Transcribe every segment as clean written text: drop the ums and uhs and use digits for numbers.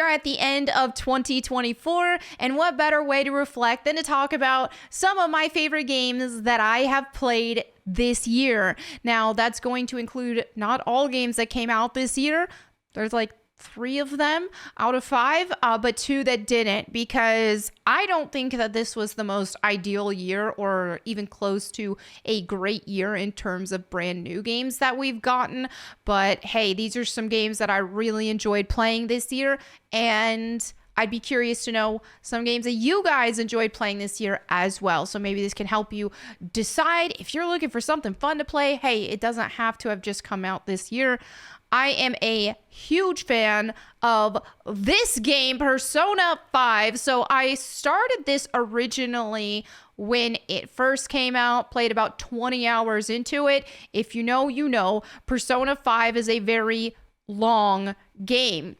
are at the end of 2024, and what better way to reflect than to talk about some of my favorite games that I have played this year. Now, that's going to include not all games that came out this year. There's like 3 of them out of 5, but 2 that didn't, because I don't think that this was the most ideal year or even close to a great year in terms of brand new games that we've gotten. But hey, these are some games that I really enjoyed playing this year, and I'd be curious to know some games that you guys enjoyed playing this year as well. So maybe this can help you decide if you're looking for something fun to play. Hey, it doesn't have to have just come out this year. I am a huge fan of this game, Persona 5. So I started this originally when it first came out, played about 20 hours into it. If you know, you know, Persona 5 is a very long game.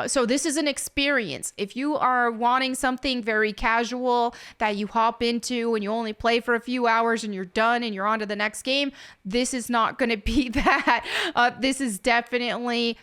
So this is an experience. If you are wanting something very casual that you hop into and you only play for a few hours and you're done and you're on to the next game, this is not going to be that. This is definitely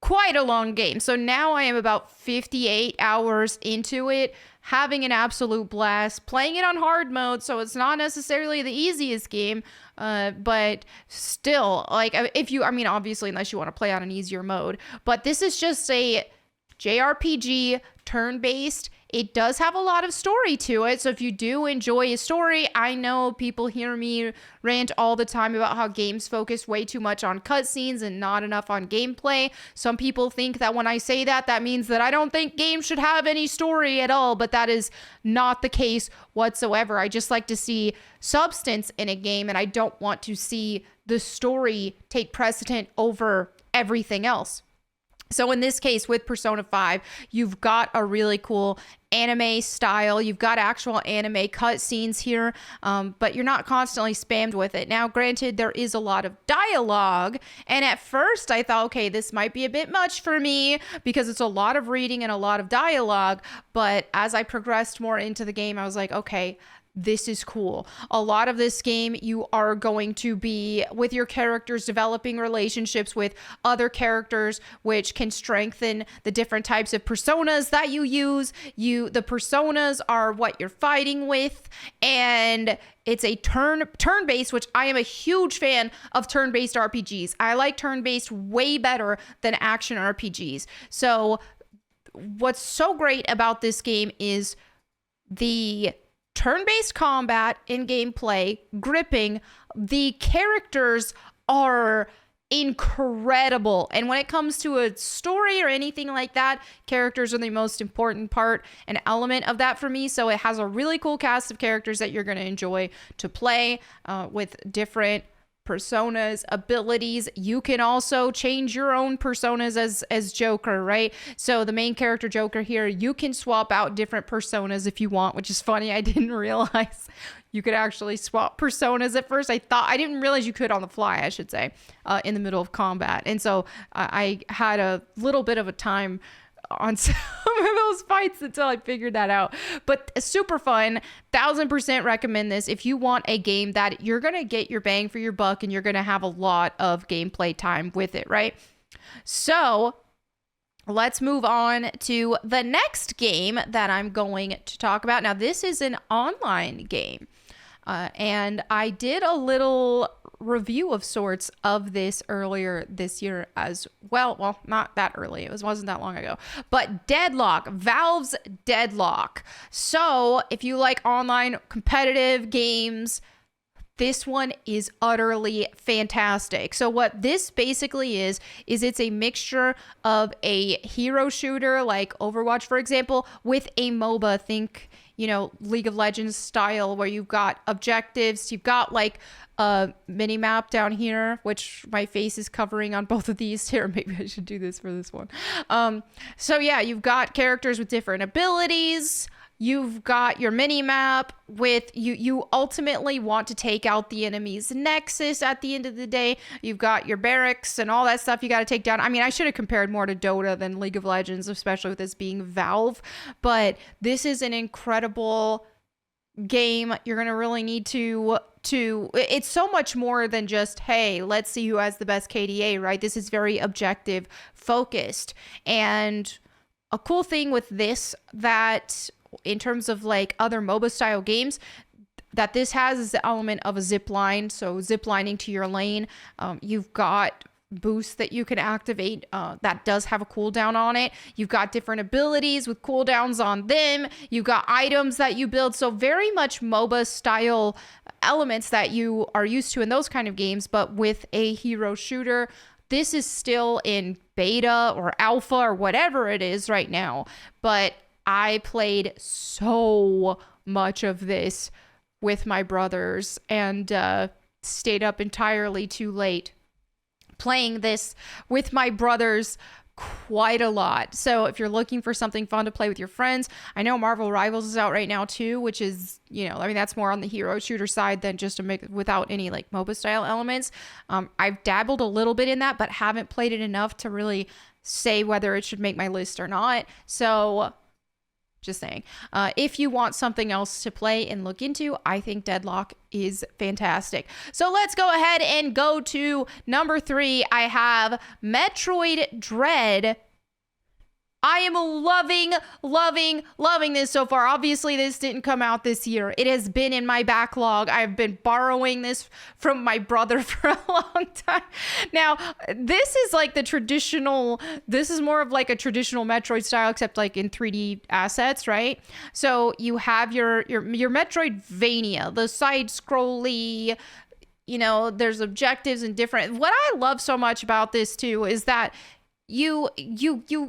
quite a long game. So now I am about 58 hours into it, having an absolute blast, playing it on hard mode, so it's not necessarily the easiest game, but still, like, if you, I mean, obviously, unless you want to play on an easier mode, but this is just a JRPG, turn-based. It does have a lot of story to it, so if you do enjoy a story, I know people hear me rant all the time about how games focus way too much on cutscenes and not enough on gameplay. Some people think that when I say that, that means that I don't think games should have any story at all, but that is not the case whatsoever. I just like to see substance in a game, and I don't want to see the story take precedent over everything else. So in this case, with Persona 5, you've got a really cool anime style. You've got actual anime cutscenes here, but you're not constantly spammed with it. Now, granted, there is a lot of dialogue, and at first I thought, okay, this might be a bit much for me because it's a lot of reading and a lot of dialogue, but as I progressed more into the game, I was like, okay, this is cool. A lot of this game, you are going to be with your characters developing relationships with other characters, which can strengthen the different types of personas that you use. The personas are what you're fighting with, and it's a turn-based, which I am a huge fan of turn-based RPGs. I like turn-based way better than action RPGs. So what's so great about this game is the turn-based combat in gameplay, gripping. The characters are incredible. And when it comes to a story or anything like that, characters are the most important part and element of that for me. So it has a really cool cast of characters that you're going to enjoy to play with different personas, abilities. You can also change your own personas as Joker, right? So the main character Joker here, you can swap out different personas if you want, which is funny. I didn't realize you could actually swap personas at first. I didn't realize you could on the fly, I should say, in the middle of combat. And so I had a little bit of a time on some of those fights until I figured that out. But super fun. 1000% recommend this if you want a game that you're going to get your bang for your buck and you're going to have a lot of gameplay time with it, right? So let's move on to the next game that I'm going to talk about. Now, this is an online game. And I did a little review of sorts of this earlier this year as well. Well, not that early. It wasn't that long ago. But Deadlock, Valve's Deadlock. So if you like online competitive games, this one is utterly fantastic. So what this basically is it's a mixture of a hero shooter like Overwatch, for example, with a MOBA. Think, League of Legends style, where you've got objectives. You've got like a mini map down here, which my face is covering on both of these here. Maybe I should do this for this one. So yeah, you've got characters with different abilities. You've got your mini map with you ultimately want to take out the enemy's nexus at the end of the day. You've got your barracks and all that stuff you got to take down. I mean, I should have compared more to Dota than League of Legends, especially with this being Valve, but this is an incredible game. You're going to really need to it's so much more than just, hey, let's see who has the best KDA, right? This is very objective focused, and a cool thing with this, that in terms of like other MOBA style games, that this has is the element of a zip line. So zip lining to your lane. You've got boosts that you can activate that does have a cooldown on it. You've got different abilities with cooldowns on them. You've got items that you build. So very much MOBA style elements that you are used to in those kind of games, but with a hero shooter. This is still in beta or alpha or whatever it is right now, but I played so much of this with my brothers and stayed up entirely too late playing this with my brothers quite a lot. So if you're looking for something fun to play with your friends, I know Marvel Rivals is out right now too, which is, I mean, that's more on the hero shooter side than just to make without any like MOBA style elements. I've dabbled a little bit in that, but haven't played it enough to really say whether it should make my list or not. So just saying, if you want something else to play and look into, I think Deadlock is fantastic. So let's go ahead and go to number 3. I have Metroid Dread. I am loving this so far. Obviously, this didn't come out this year. It has been in my backlog. I've been borrowing this from my brother for a long time. Now, this is like the traditional, this is more of like a traditional Metroid style, except like in 3D assets, right? So you have your Metroidvania, the side-scrolly, there's objectives and different. What I love so much about this too is that you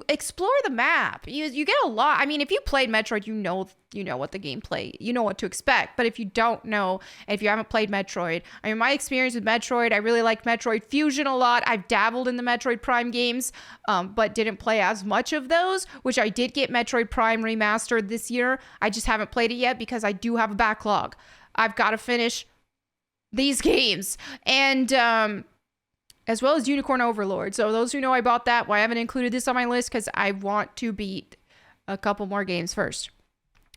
explore the map. You get a lot. I mean, if you played Metroid, you know what the gameplay, you know what to expect. But if you don't know, and if you haven't played Metroid, I mean, my experience with Metroid, I really liked Metroid Fusion a lot. I've dabbled in the Metroid Prime games, but didn't play as much of those, which I did get Metroid Prime Remastered this year. I just haven't played it yet because I do have a backlog. I've got to finish these games. And, as well as Unicorn Overlord. So those who know I bought that, why I haven't included this on my list, because I want to beat a couple more games first.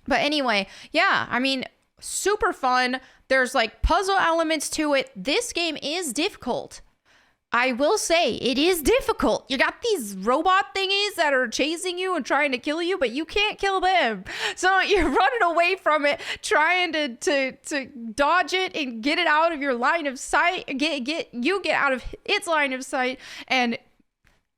But anyway, yeah, I mean, super fun. There's like puzzle elements to it. This game is difficult. I will say it is difficult. You got these robot thingies that are chasing you and trying to kill you, but you can't kill them. So you're running away from it, trying to dodge it and get it out of your line of sight. Get out of its line of sight, and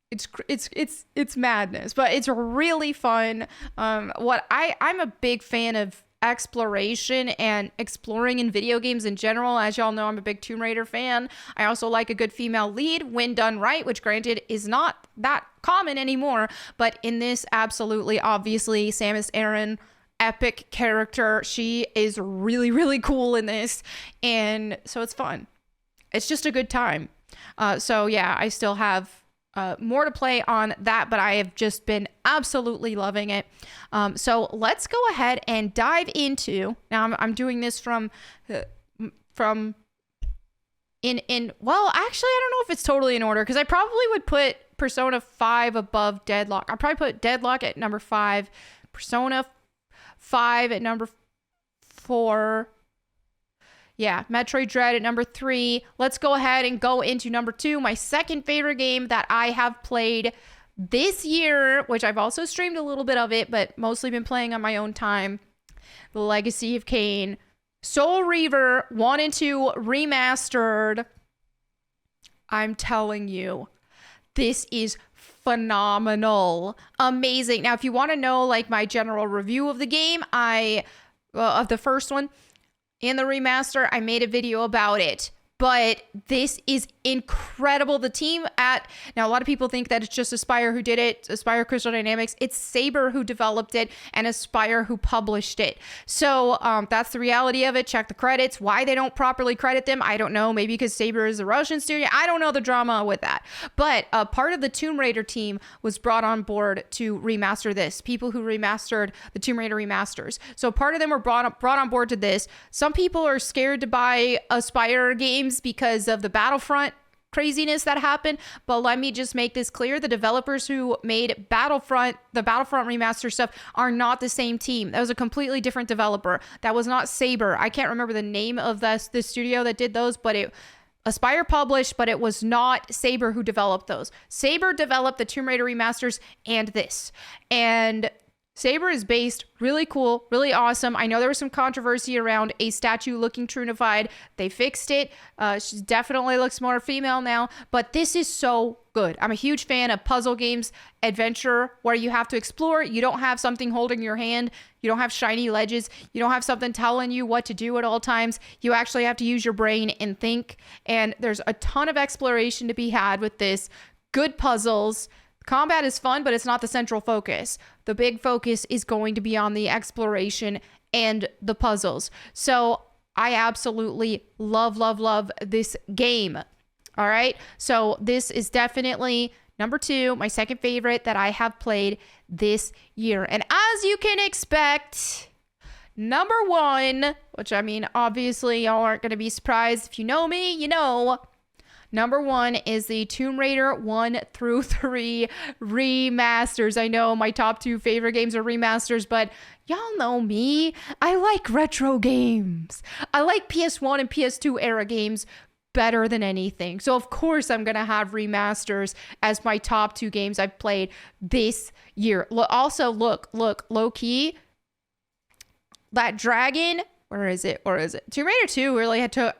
it's madness. But it's really fun. I'm a big fan of exploration and exploring in video games in general. As y'all know, I'm a big Tomb Raider fan. I also like a good female lead when done right, which granted is not that common anymore, but in this, absolutely, obviously, Samus Aran, epic character. She is really, really cool in this, and so it's fun. It's just a good time. So yeah, I still have more to play on that, but I have just been absolutely loving it. So let's go ahead and dive into, now I'm doing this from well, actually, I don't know if it's totally in order, because I probably would put Persona 5 above Deadlock. I'd probably put Deadlock at number 5, Persona 5 at number 4. Yeah, Metroid Dread at number 3. Let's go ahead and go into number 2, my second favorite game that I have played this year, which I've also streamed a little bit of it, but mostly been playing on my own time. The Legacy of Kain. Soul Reaver 1 and 2 Remastered. I'm telling you, this is phenomenal. Amazing. Now, if you want to know like my general review of the game, of the first one, in the remaster, I made a video about it, but this is incredible. The team now a lot of people think that it's just Aspyr who did it, Aspyr Crystal Dynamics. It's Saber who developed it and Aspyr who published it. So that's the reality of it. Check the credits. Why they don't properly credit them, I don't know. Maybe because Saber is a Russian studio. I don't know the drama with that. But part of the Tomb Raider team was brought on board to remaster this. People who remastered the Tomb Raider remasters. So part of them were brought on board to this. Some people are scared to buy Aspyr games because of the Battlefront craziness that happened, but let me just make this clear. The developers who made the Battlefront remaster stuff are not the same team. That was a completely different developer. That was not Saber. I can't remember the name of the studio that did those, but Aspyr published, but it was not Saber who developed those. Saber developed the Tomb Raider remasters and this. And Saber is based really cool, really awesome. I know there was some controversy around a statue looking trunified. They fixed it. She definitely looks more female now, but this is so good. I'm a huge fan of puzzle games, adventure, where you have to explore. You don't have something holding your hand. You don't have shiny ledges. You don't have something telling you what to do at all times. You actually have to use your brain and think. And there's a ton of exploration to be had with this. Good puzzles. Combat is fun, but it's not the central focus. The big focus is going to be on the exploration and the puzzles. So I absolutely love, love, love this game. All right. So this is definitely number 2, my second favorite that I have played this year. And as you can expect, number 1, which I mean, obviously y'all aren't going to be surprised. If you know me, you know. Number 1 is the Tomb Raider 1 through 3 remasters. I know my top 2 favorite games are remasters, but y'all know me. I like retro games. I like PS1 and PS2 era games better than anything. So of course I'm going to have remasters as my top 2 games I've played this year. Also, look, low key, that dragon, where is it? Tomb Raider 2 really had to,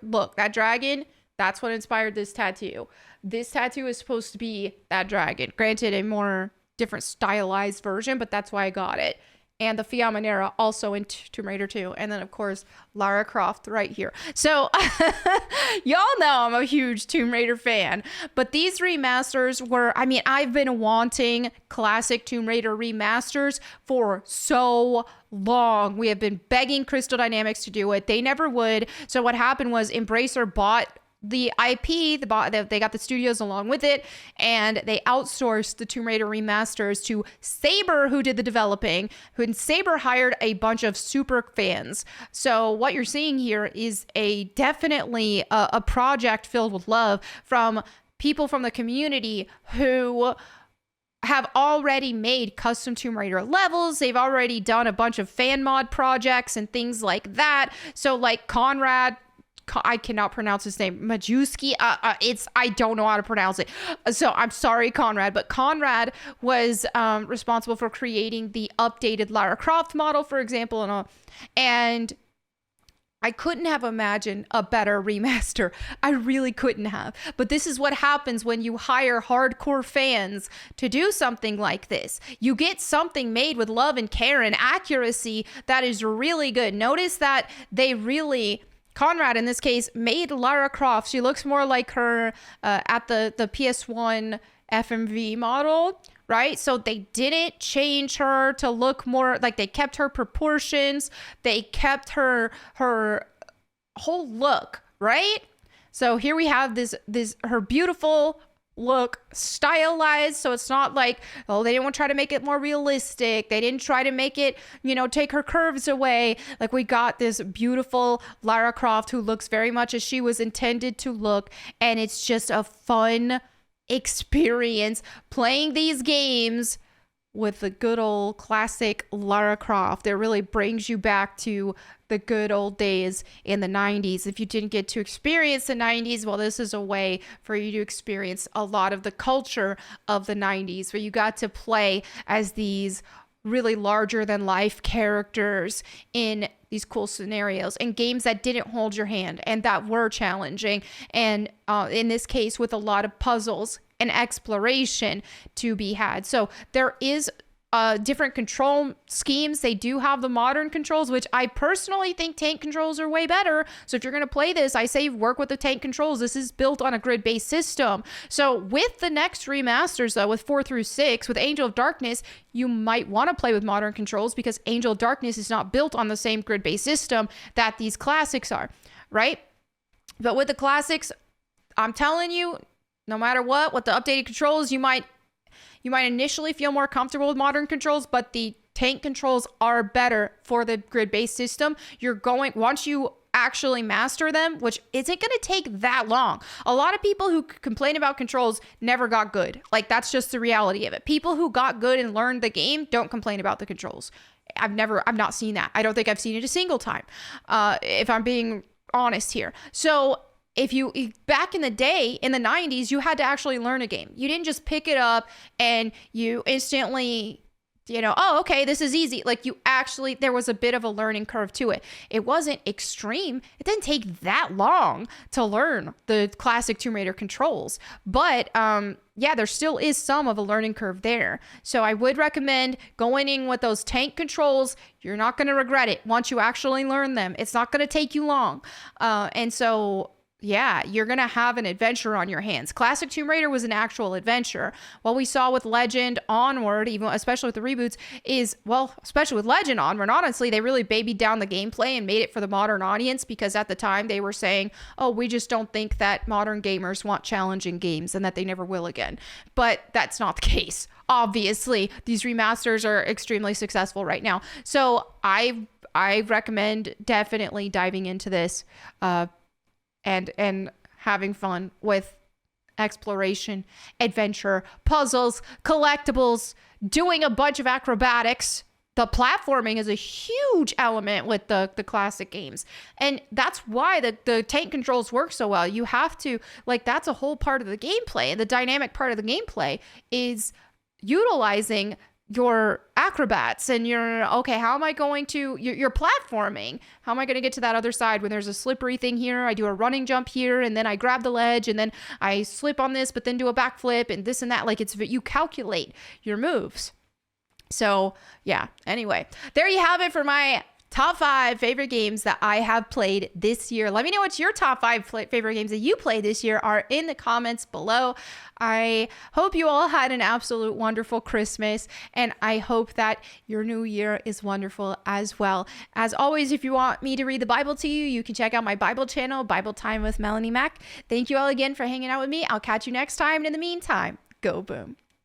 look, that dragon, that's what inspired this tattoo. This tattoo is supposed to be that dragon. Granted, a more different stylized version, but that's why I got it. And the Fiamonera also in Tomb Raider 2. And then, of course, Lara Croft right here. So, y'all know I'm a huge Tomb Raider fan. But these remasters were, I mean, I've been wanting classic Tomb Raider remasters for so long. We have been begging Crystal Dynamics to do it. They never would. So what happened was Embracer bought the IP, they got the studios along with it, and they outsourced the Tomb Raider remasters to Saber, who did the developing, Saber hired a bunch of super fans. So what you're seeing here is definitely a project filled with love from people from the community who have already made custom Tomb Raider levels. They've already done a bunch of fan mod projects and things like that. So like Conrad, I cannot pronounce his name. Majewski. I don't know how to pronounce it. So I'm sorry, Conrad. But Conrad was responsible for creating the updated Lara Croft model, for example, and I couldn't have imagined a better remaster. I really couldn't have. But this is what happens when you hire hardcore fans to do something like this. You get something made with love and care and accuracy that is really good. Notice that they really, Conrad in this case, made Lara Croft. She looks more like her at the PS1 FMV model, right? So they didn't change her to look more like, they kept her proportions. They kept her whole look, right? So here we have this her beautiful look, stylized, so it's not like, oh, they didn't want to try to make it more realistic. They didn't try to make it, take her curves away. Like, we got this beautiful Lara Croft who looks very much as she was intended to look, and it's just a fun experience playing these games with the good old classic Lara Croft. It really brings you back to the good old days in the 90s. If you didn't get to experience the 90s, well, this is a way for you to experience a lot of the culture of the 90s, where you got to play as these really larger than life characters in these cool scenarios and games that didn't hold your hand and that were challenging. And in this case, with a lot of puzzles and exploration to be had. So there is different control schemes. They do have the modern controls, which I personally think tank controls are way better. So if you're going to play this, I say work with the tank controls. This is built on a grid-based system. So with the next remasters, though, with 4 through 6, with Angel of Darkness, you might want to play with modern controls because Angel of Darkness is not built on the same grid-based system that these classics are, right? But with the classics, I'm telling you, no matter what, with the updated controls, you might initially feel more comfortable with modern controls, but the tank controls are better for the grid-based system. Once you actually master them, which isn't going to take that long. A lot of people who complain about controls never got good. Like, that's just the reality of it. People who got good and learned the game don't complain about the controls. I've not seen that. I don't think I've seen it a single time, if I'm being honest here. So back in the day, in the 90s, you had to actually learn a game. You didn't just pick it up and you instantly, oh, okay, this is easy. Like there was a bit of a learning curve to it. It wasn't extreme. It didn't take that long to learn the classic Tomb Raider controls. But yeah, there still is some of a learning curve there. So I would recommend going in with those tank controls. You're not going to regret it once you actually learn them. It's not going to take you long. And so yeah, you're going to have an adventure on your hands. Classic Tomb Raider was an actual adventure. What we saw with Legend Onward, even especially with the reboots, especially with Legend Onward, honestly, they really babied down the gameplay and made it for the modern audience, because at the time they were saying, oh, we just don't think that modern gamers want challenging games and that they never will again. But that's not the case. Obviously, these remasters are extremely successful right now. So I recommend definitely diving into this, and having fun with exploration, adventure, puzzles, collectibles, doing a bunch of acrobatics. The platforming is a huge element with the classic games. And that's why the tank controls work so well. You have to, that's a whole part of the gameplay. And the dynamic part of the gameplay is utilizing your acrobats and how am I going to, your platforming. How am I going to get to that other side when there's a slippery thing here? I do a running jump here, and then I grab the ledge, and then I slip on this, but then do a backflip and this and that. You calculate your moves. So yeah, anyway, there you have it for my top 5 favorite games that I have played this year. Let me know what your top 5 favorite games that you played this year are in the comments below. I hope you all had an absolute wonderful Christmas, and I hope that your new year is wonderful as well. As always, if you want me to read the Bible to you, you can check out my Bible channel, Bible Time with Melanie Mac. Thank you all again for hanging out with me. I'll catch you next time, and in the meantime, go boom.